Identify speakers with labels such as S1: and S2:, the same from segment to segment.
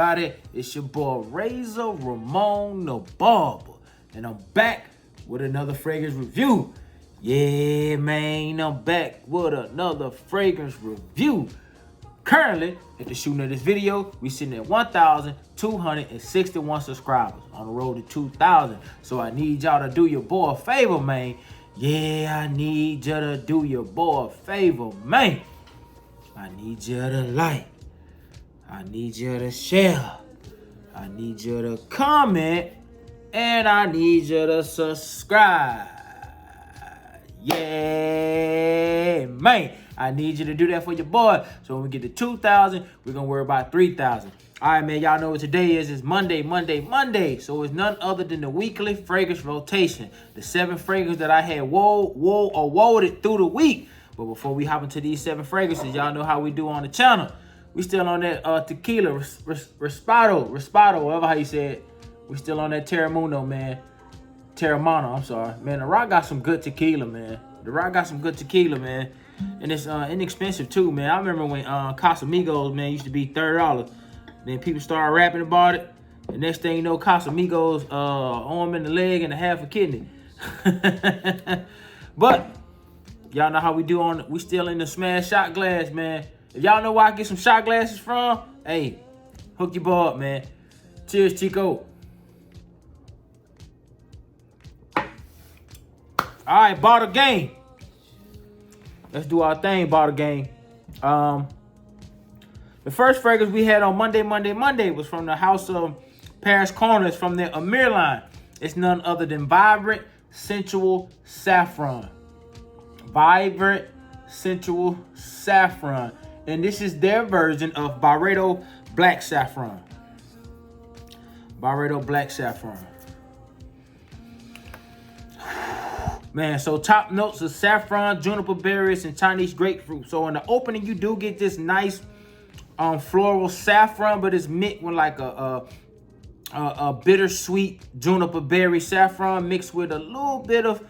S1: everybody? It's your boy Razor Ramon the Barber, and I'm back with another fragrance review. Yeah, man, I'm back with another fragrance review. Currently, at the shooting of this video, we sitting at 1,261 subscribers on the road to 2,000. So I need y'all to do your boy a favor, man. Yeah, I need you to do your boy a favor, man. I need you to like. I need you to share. I need you to comment. And I need you to subscribe. Yeah, man. I need you to do that for your boy. So when we get to 2,000, we're going to worry about 3,000. All right, man. Y'all know what today is. It's Monday. So it's none other than the weekly fragrance rotation. The 7 fragrances that I had awarded through the week. But before we hop into these 7 fragrances, y'all know how we do on the channel. We still on that tequila, Respado, whatever how you say it. We still on that Terramano, man. Terramano, I'm sorry. Man, The Rock got some good tequila, man. The Rock got some good tequila, man. And it's inexpensive, too, man. I remember when Casamigos, man, used to be $30. Then people started rapping about it. The next thing you know, Casamigos, arm in the leg and a half a kidney. But y'all know how we do on, we still in the smash shot glass, man. If y'all know where I get some shot glasses from, hey, hook your boy up, man. Cheers, Chico. All right, bottle game. Let's do our thing, bottle game. The first fragrance we had on Monday was from the House of Paris Corners from their Amir line. It's none other than Vibrant Sensual Saffron. Vibrant Sensual Saffron. And this is their version of Byredo Black Saffron. Byredo Black Saffron. Man, so top notes of saffron, juniper berries, and Chinese grapefruit. So in the opening, you do get this nice floral saffron, but it's mixed with like a bittersweet juniper berry saffron mixed with a little bit of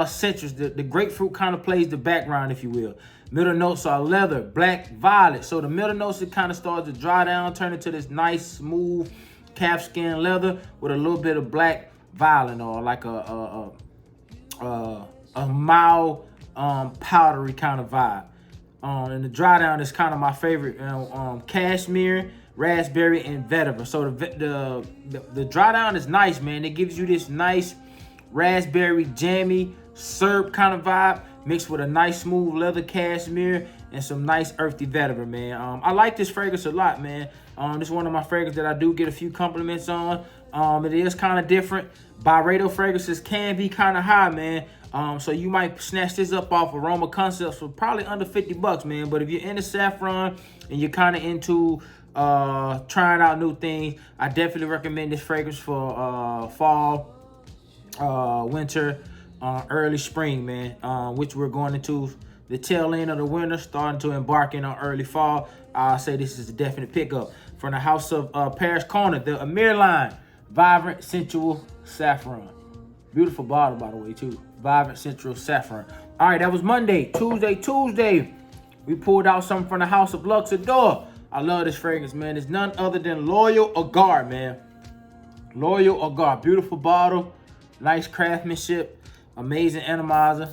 S1: citrus. The grapefruit kind of plays the background, if you will. Middle notes are leather, black, violet. So the middle notes, it kind of starts to dry down, turn into this nice, smooth calfskin leather with a little bit of black violet, or like a mild powdery kind of vibe. And the dry down is kind of my favorite. Cashmere, raspberry, and vetiver. So the dry down is nice, man. It gives you this nice raspberry jammy syrup kind of vibe mixed with a nice smooth leather cashmere and some nice earthy vetiver, man. I like this fragrance a lot, man. This is one of my fragrances that I do get a few compliments on. It is kind of different. Byredo fragrances can be kind of high, man. So you might snatch this up off Aroma Concepts for probably under 50 bucks, man. But if you're into saffron and you're kind of into trying out new things, I definitely recommend this fragrance for fall, winter, early spring, man. Which we're going into the tail end of the winter, starting to embark in on early fall. I'll say this is a definite pickup. From the House of Paris Corner, the Amir line, Vibrant Sensual Saffron. Beautiful bottle, by the way, too. Vibrant Sensual Saffron. All right, that was Monday. Tuesday, we pulled out something from the House of Luxador. I love this fragrance, man. It's none other than Loyal Agar, man. Loyal Agar. Beautiful bottle. Nice craftsmanship. Amazing atomizer.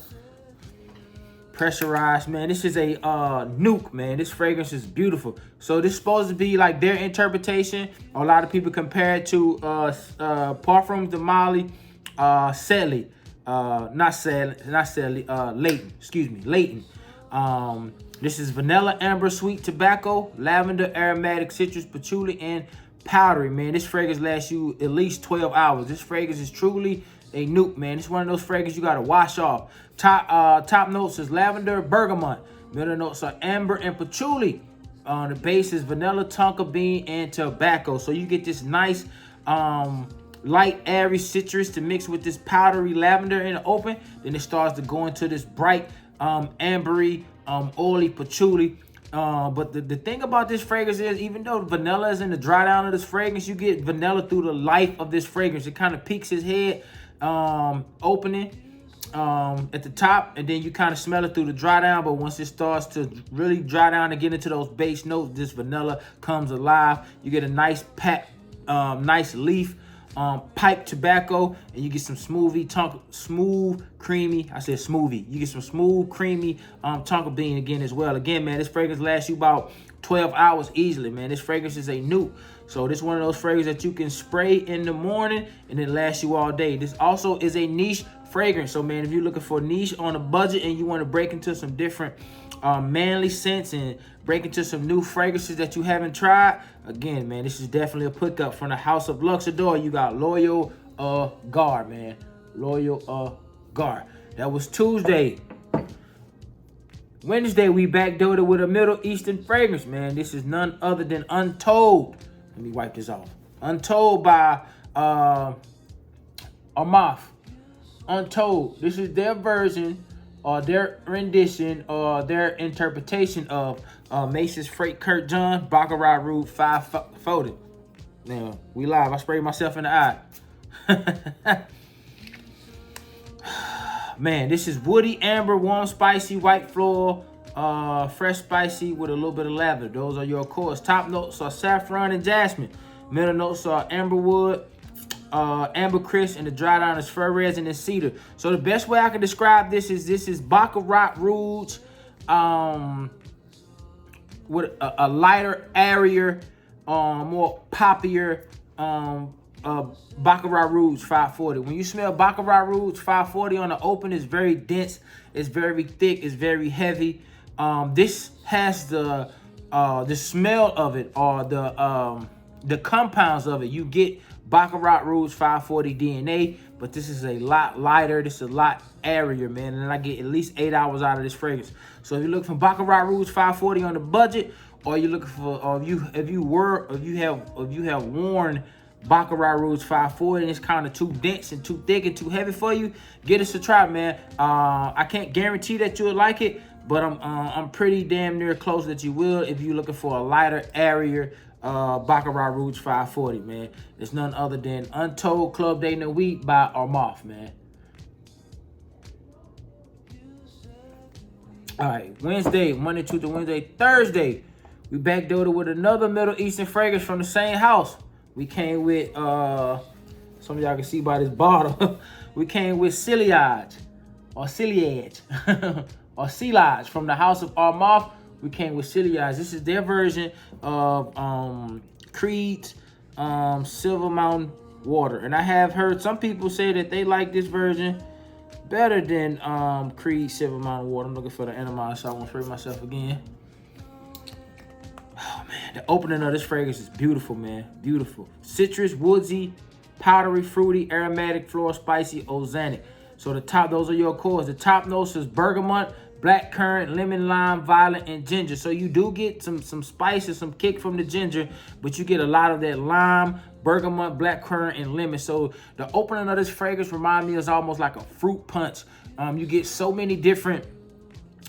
S1: Pressurized, man. This is a nuke, man. This fragrance is beautiful. So this is supposed to be like their interpretation. A lot of people compare it to Parfums de Mali, Leighton. Leighton. This is vanilla, amber, sweet tobacco, lavender, aromatic, citrus, patchouli, and powdery, man. This fragrance lasts you at least 12 hours. This fragrance is truly a nuke, man. It's one of those fragrances you gotta wash off. Top notes is lavender, bergamot. Middle notes are amber and patchouli. The base is vanilla, tonka bean, and tobacco. So you get this nice light, airy citrus to mix with this powdery lavender in the open. Then it starts to go into this bright, ambery, oily patchouli. But the thing about this fragrance is, even though vanilla is in the dry down of this fragrance, you get vanilla through the life of this fragrance. It kind of peaks his head, opening, at the top, and then you kind of smell it through the dry down. But once it starts to really dry down and get into those base notes, this vanilla comes alive. You get a nice nice leaf pipe tobacco, and you get some smooth creamy. I said smoothie. You get some smooth creamy tonka bean again as well. Again, man, this fragrance lasts you about 12 hours easily, man. This fragrance is a nuke. So this is one of those fragrances that you can spray in the morning and it lasts you all day. This also is a niche fragrance. So, man, if you're looking for niche on a budget and you want to break into some different manly scents and break into some new fragrances that you haven't tried, again, man, this is definitely a pickup from the House of Luxador. You got Loyal Guard, man. Loyal Guard. That was Tuesday. Wednesday, we backdoored it with a Middle Eastern fragrance, man. This is none other than Untold. Let me wipe this off. Untold by Armaf. Untold. This is their version or their rendition or their interpretation of Mace's Freight Kurt John Baccarat Rouge 540. Now, we live. I sprayed myself in the eye. Man, this is woody, amber, warm, spicy, white floral, fresh spicy with a little bit of lavender. Those are your cores. Top notes are saffron and jasmine. Middle notes are amberwood, ambercrest, and the dry down is fir resin and cedar. So the best way I can describe this is Baccarat Rouge with a lighter, airier, more poppier Baccarat Rouge 540. When you smell Baccarat Rouge 540 on the open, it's very dense, it's very thick, it's very heavy. This has the smell of it or the compounds of it. You get Baccarat Rouge 540 DNA, but this is a lot lighter. This is a lot airier, man. And I get at least 8 hours out of this fragrance. So if you're looking for Baccarat Rouge 540 on the budget, or you're looking for, or if you have worn Baccarat Rouge 540 and it's kind of too dense and too thick and too heavy for you, get us a try, man. I can't guarantee that you'll like it, but I'm pretty damn near close that you will if you're looking for a lighter, airier Baccarat Rouge 540, man. It's none other than Untold Club Day Nuit by Armaf, man. All right, Wednesday, Monday, Tuesday, Wednesday, Thursday, we backdoored with another Middle Eastern fragrance from the same house. We came with, some of y'all can see by this bottle, we came with Ciliage, or Ciliage, or Ciliage from the House of Armaf. We came with Ciliage. This is their version of Creed's Silver Mountain Water. And I have heard some people say that they like this version better than Creed's Silver Mountain Water. I'm looking for the enema, so I won't spray myself again. Oh, man. The opening of this fragrance is beautiful, man. Beautiful. Citrus, woodsy, powdery, fruity, aromatic, floral, spicy, ozonic. So the top, those are your cores. The top notes is bergamot, black currant, lemon, lime, violet, and ginger. So you do get some spice and some kick from the ginger, but you get a lot of that lime, bergamot, black currant, and lemon. So the opening of this fragrance reminds me is almost like a fruit punch. You get so many different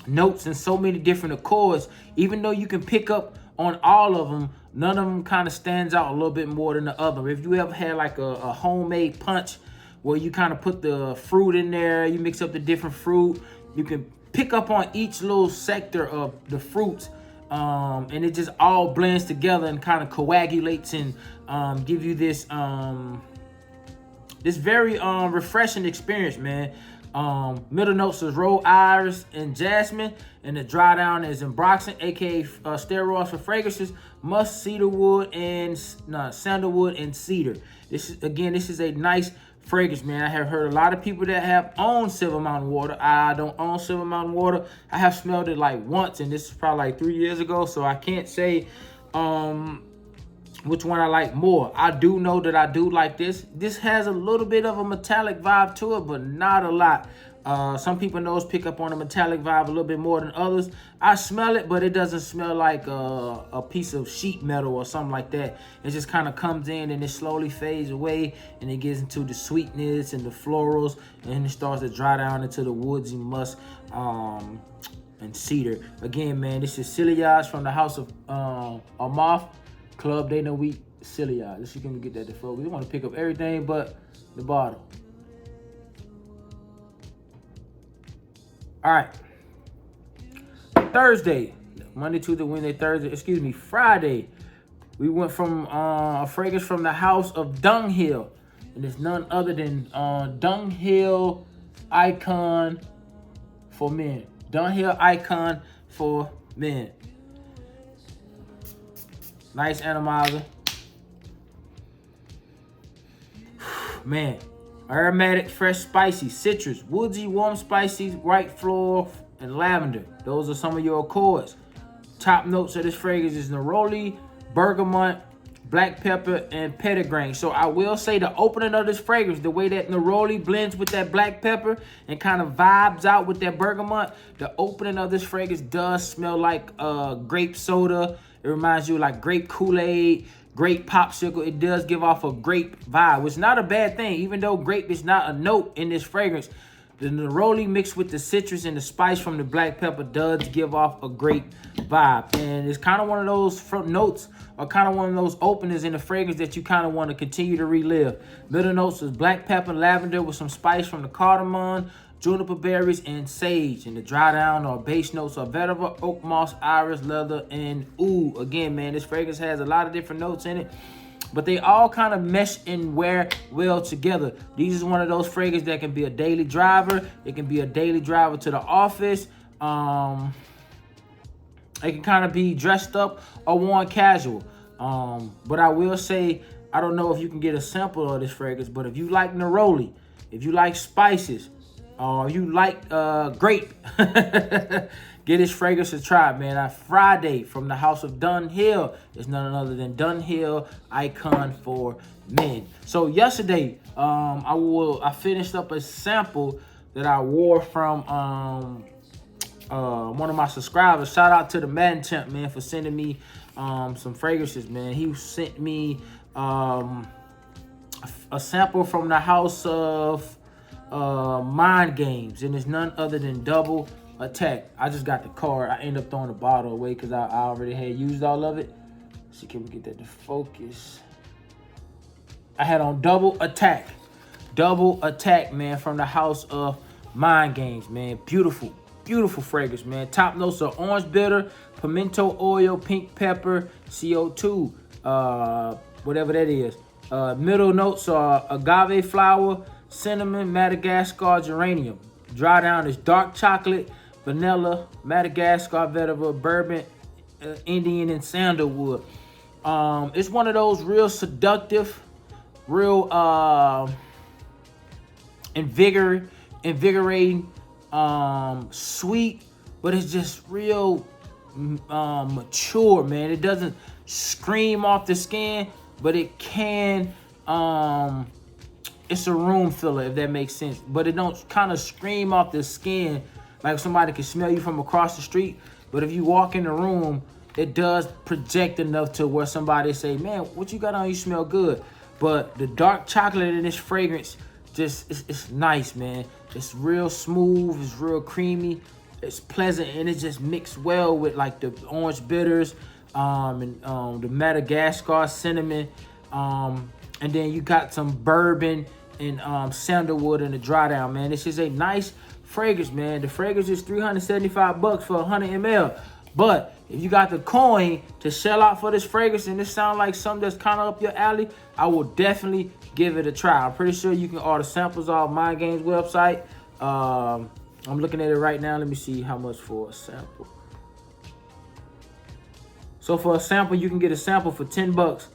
S1: notes and so many different accords. Even though you can pick up on all of them, none of them kind of stands out a little bit more than the other. If you ever had like a homemade punch where you kind of put the fruit in there, you mix up the different fruit, you can pick up on each little sector of the fruits, and it just all blends together and kind of coagulates and give you this this very refreshing experience, man. Middle notes is rose iris and jasmine, and the dry down is ambroxan, aka steroids for fragrances, musk, cedarwood, and sandalwood and cedar. This is a nice fragrance, man. I have heard a lot of people that have owned Silver Mountain Water. I don't own Silver Mountain Water. I have smelled it like once, and this is probably like 3 years ago, so I can't say which one I like more. I do know that I do like this. This has a little bit of a metallic vibe to it, but not a lot. Some people pick up on a metallic vibe a little bit more than others. I smell it, but it doesn't smell like a piece of sheet metal or something like that. It just kind of comes in and it slowly fades away, and it gets into the sweetness and the florals, and it starts to dry down into the woodsy musk and cedar. Again, man, this is Ciliage from the House of Armaf. Club Day Nuit Ciliage. Let's see, can we get that to focus? We want to pick up everything but the bottle. All right. Thursday, Monday, Tuesday, Wednesday, Thursday, excuse me, Friday, we went from a fragrance from the house of Dunghill. And it's none other than Dunghill Icon for Men. Dunghill Icon for Men. Nice atomizer. Man, aromatic, fresh, spicy, citrus, woodsy, warm, spicy, white floral, and lavender. Those are some of your accords. Top notes of this fragrance is neroli, bergamot, black pepper, and petitgrain. So I will say the opening of this fragrance, the way that neroli blends with that black pepper and kind of vibes out with that bergamot, the opening of this fragrance does smell like grape soda. It reminds you of like grape Kool-Aid, grape popsicle. It does give off a grape vibe, which is not a bad thing. Even though grape is not a note in this fragrance, the neroli mixed with the citrus and the spice from the black pepper does give off a great vibe. And it's kind of one of those front notes, or kind of one of those openers in the fragrance that you kind of want to continue to relive. Middle notes is black pepper, lavender with some spice from the cardamom, juniper berries, and sage. And the dry down or base notes are vetiver, oak moss, iris, leather, and oud. Again, man, this fragrance has a lot of different notes in it, but they all kind of mesh and wear well together. These is one of those fragrances that can be a daily driver. It can be a daily driver to the office. It can kind of be dressed up or worn casual. But I will say, I don't know if you can get a sample of this fragrance, but if you like neroli, if you like spices, or you like grape, get this fragrance a try, man. Friday from the house of Dunghill is none other than Dunghill Icon for Men. So yesterday, I finished up a sample that I wore from one of my subscribers. Shout out to the Madden Champ, man, for sending me some fragrances, man. He sent me a sample from the house of Mind Games, and it's none other than Double Attack. I just got the card. I ended up throwing the bottle away because I already had used all of it. Let's see, can we get that to focus? I had on Double Attack. Double Attack, man, from the house of Mind Games, man. Beautiful, beautiful fragrance, man. Top notes are orange bitter, pimento oil, pink pepper, CO2, whatever that is. Middle notes are agave flower, cinnamon, Madagascar, geranium. Dry down is dark chocolate, vanilla, Madagascar, vetiver, bourbon, Indian, and sandalwood. It's one of those real seductive, real invigorating, sweet, but it's just real mature, man. It doesn't scream off the skin, but it can. It's a room filler, if that makes sense. But it don't kind of scream off the skin like somebody can smell you from across the street. But if you walk in the room, it does project enough to where somebody say, man, what you got on? You smell good. But the dark chocolate in this fragrance, just it's nice, man. It's real smooth. It's real creamy. It's pleasant, and it just mixed well with like the orange bitters, and the Madagascar cinnamon, and then you got some bourbon and sandalwood in the dry down, man. This is a nice fragrance, man. The fragrance is $375 for 100 ml. But if you got the coin to shell out for this fragrance and this sounds like something that's kind of up your alley, I will definitely give it a try. I'm pretty sure you can order samples off Mind Games website. I'm looking at it right now. Let me see how much for a sample. So for a sample, you can get a sample for $10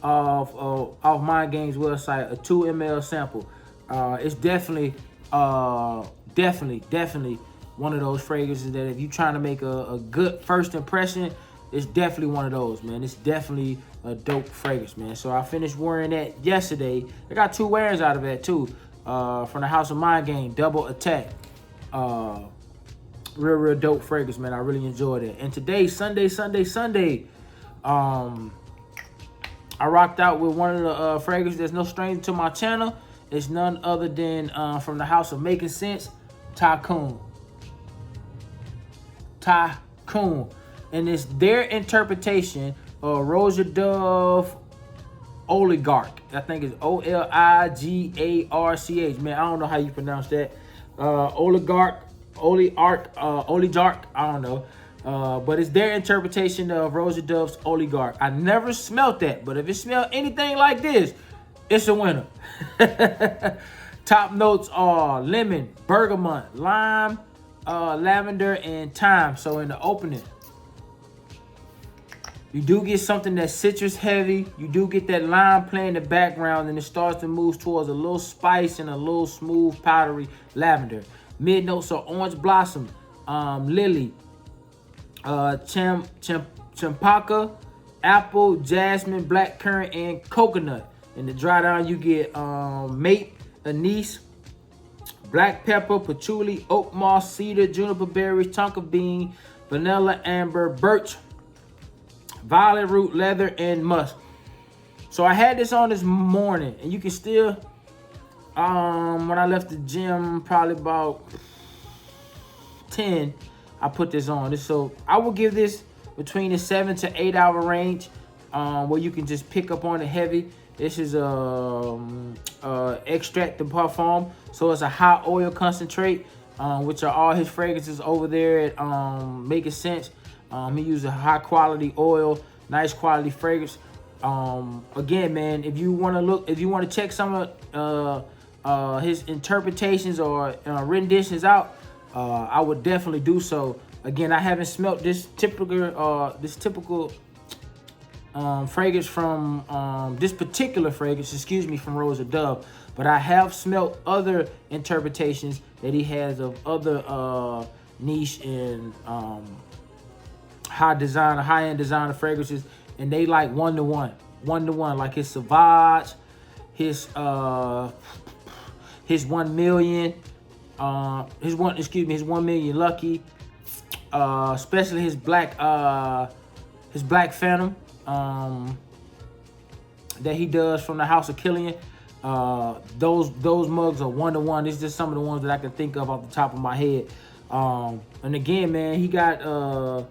S1: off Mind Games website, a 2 ml sample. It's definitely one of those fragrances that if you're trying to make a good first impression, it's definitely one of those, man. It's definitely a dope fragrance, man. So I finished wearing that yesterday. I got 2 wearings out of that too, from the house of Mind Game, Double Attack. Real dope fragrance, man. I really enjoyed it. And today, Sunday, I rocked out with one of the fragrances that's no stranger to my channel. It's none other than from the house of Making Sense, Tycoon. And it's their interpretation of Rosa Dove Oligarch. I think it's Oligarch. Man, I don't know how you pronounce that. Oligarch. oligarch, I don't know. But it's their interpretation of Rosa Dove's oligarch. I never smelt that, but if it smelled anything like this, it's a winner. Top notes are lemon, bergamot, lime, lavender, and thyme. So in the opening, you do get something that's citrus heavy. You do get that lime playing in the background, and it starts to move towards a little spice and a little smooth, powdery lavender. Mid notes are orange blossom, lily, champaca, apple, jasmine, blackcurrant, and coconut. In the dry down, you get mape, anise, black pepper, patchouli, oak moss, cedar, juniper berries, tonka bean, vanilla, amber, birch, violet root, leather, and musk. So I had this on this morning, and you can still, when I left the gym, probably about 10, I put this on. So I will give this between the 7 to 8 hour range, where you can just pick up on it heavy. This is extract de parfum, so it's a high oil concentrate, which are all his fragrances over there at Making Sense. He uses a high quality oil, nice quality fragrance. Again, man, if you want to check some of his interpretations or renditions out, I would definitely do so. Again, I haven't smelt this typical fragrance from this particular fragrance, excuse me, from Rosa Dove, but I have smelt other interpretations that he has of other niche and high-end designer fragrances, and they like one-to-one, like his Sauvage, his 1 million, his 1 million Lucky, especially his Black Phantom, that he does from the House of Killian. Those mugs are one-to-one. It's just some of the ones that I can think of off the top of my head. And again, man, he got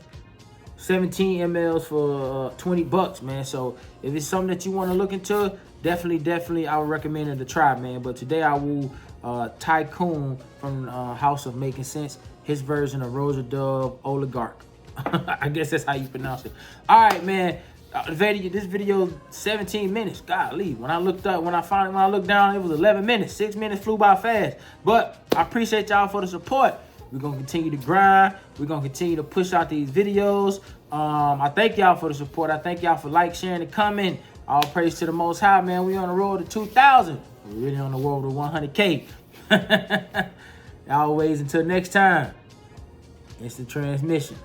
S1: 17 mLs for 20 bucks, man. So if it's something that you want to look into, definitely I would recommend it to try, man. But today I will Tycoon from House of Making Sense, his version of Rosa Dove Oligarch. I guess that's how you pronounce it. All right, man. This video 17 minutes. Golly, when I looked down, it was 11 minutes. 6 minutes flew by fast. But I appreciate y'all for the support. We're gonna continue to grind. We're gonna continue to push out these videos. I thank y'all for the support. I thank y'all for sharing, and commenting. All praise to the Most High, man. We on the road to 2,000. We're really on the road to 100K. Always, until next time, it's the transmission.